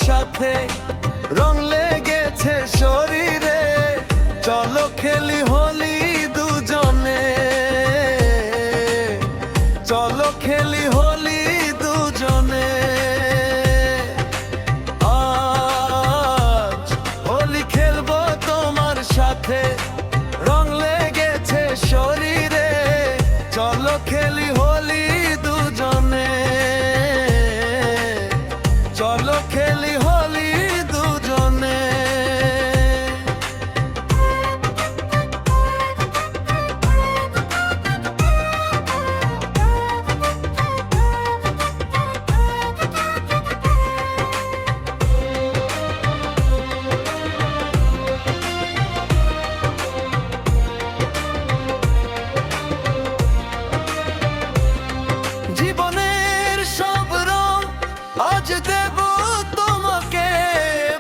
সাথে, রং লেগেছে শরীরে, চলো খেলি হোলি দুজনে, চলো খেলি হোলি দুজনে। আজ হোলি খেলবো তোমার সাথে, রং লেগেছে শরীরে, চলো খেলি হোলি দুজনে, চলো খেলি হোলি দুজনে। জীবনের সব রং আজ দেব তোমাকে,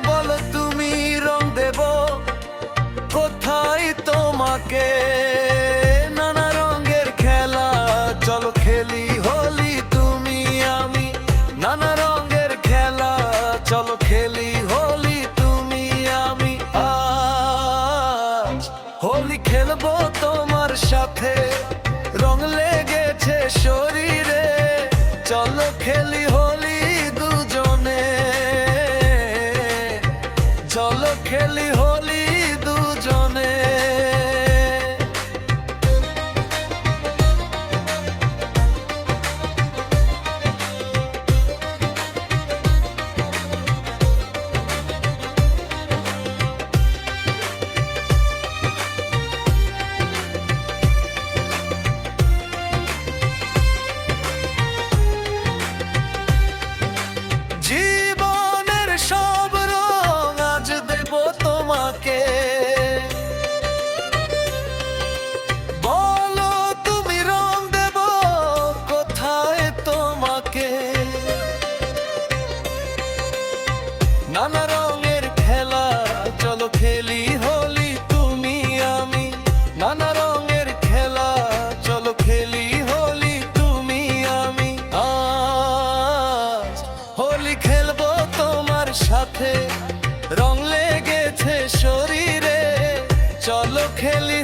বলো তুমি রং দেব কোথায় তোমাকে। নানা রঙের খেলা চলো খেলি হোলি তুমি আমি, নানা রঙের খেলা চলো খেলি হোলি তুমি আমি। আজ হোলি খেলবো তোমার সাথে, রং লেগেছে শরীরে, চলো খেলি হোলি দুজনে, চলো খেলি হোলি দুজনে। জীবনের সব রং আজ দেব তোমাকে, বলো তুমি রং দেব কোথায় তোমাকে। নানা রঙের খেলা চলো খেলি হোলি তুমি আমি, নানা রঙের খেলা চলো খেলি হোলি তুমি আমি। আজ হোলি খেলবো তোমার সাথে, রং লেগেছে শরীরে, চলো খেলি